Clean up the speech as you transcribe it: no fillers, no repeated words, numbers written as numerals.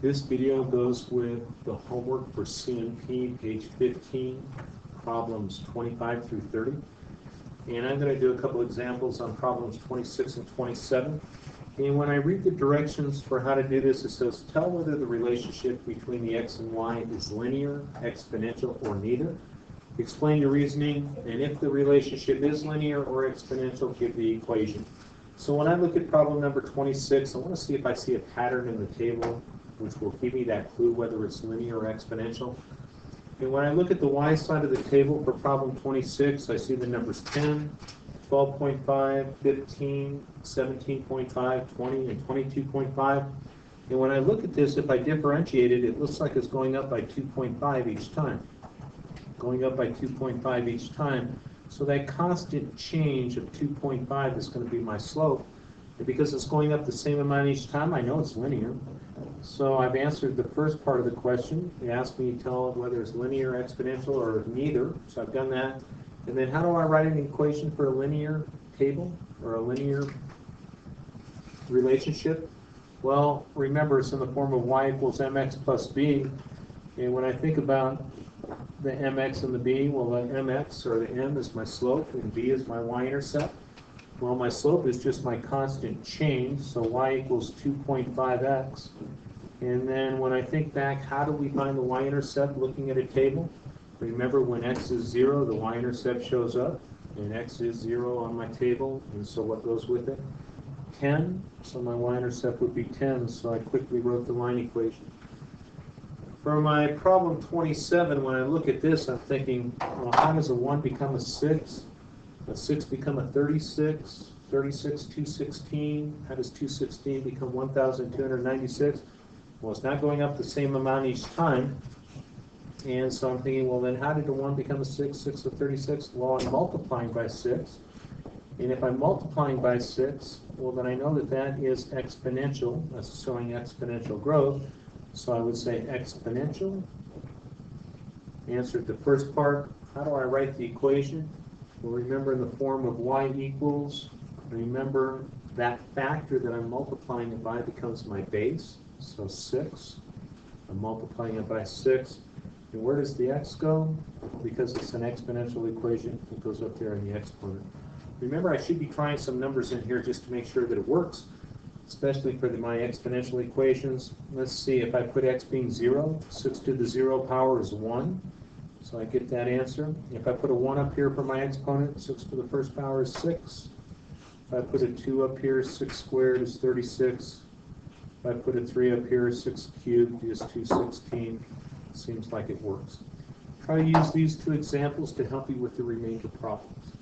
This video goes with the homework for CMP, page 15, problems 25 through 30. And I'm going to do a couple examples on problems 26 and 27. And when I read the directions for how to do this, it says, tell whether the relationship between the x and y is linear, exponential, or neither. Explain your reasoning, and if the relationship is linear or exponential, give the equation. So when I look at problem number 26, I want to see if I see a pattern in the table which will give me that clue whether it's linear or exponential. And when I look at the y side of the table for problem 26, I see the numbers 10, 12.5, 15, 17.5, 20, and 22.5. And when I look at this, if I differentiate it, it looks like it's going up by 2.5 each time. Going up by 2.5 each time. So that constant change of 2.5 is going to be my slope. And because it's going up the same amount each time, I know it's linear. So I've answered the first part of the question. It asked me to tell whether it's linear, exponential, or neither. So I've done that. And then how do I write an equation for a linear table or a linear relationship? Well, remember it's in the form of y equals mx plus b. And when I think about the mx and the b, well, the mx or the m is my slope and b is my y-intercept. Well, my slope is just my constant change, so y equals 2.5x. And then when I think back, how do we find the y-intercept looking at a table? Remember, when x is 0, the y-intercept shows up, and x is 0 on my table, and so what goes with it? 10, so my y-intercept would be 10, so I quickly wrote the line equation. For my problem 27, when I look at this, I'm thinking, well, how does a 1 become a 6? A 6 become a 36, 36, 216. How does 216 become 1,296? Well, it's not going up the same amount each time. And so I'm thinking, well, then how did a 1 become a 6, 6 to 36? Well, I'm multiplying by 6. And if I'm multiplying by 6, well, then I know that that is exponential. That's showing exponential growth. So I would say exponential. Answered the first part. How do I write the equation? Well, remember in the form of y equals, remember that factor that I'm multiplying it by becomes my base, so 6. I'm multiplying it by 6. And where does the x go? Because it's an exponential equation, it goes up there in the exponent. Remember, I should be trying some numbers in here just to make sure that it works, especially for my exponential equations. Let's see, if I put x being 0, 6 to the 0 power is 1. So I get that answer. If I put a 1 up here for my exponent, 6 to the first power is 6. If I put a 2 up here, 6 squared is 36. If I put a 3 up here, 6 cubed is 216. Seems like it works. Try to use these two examples to help you with the remainder problems.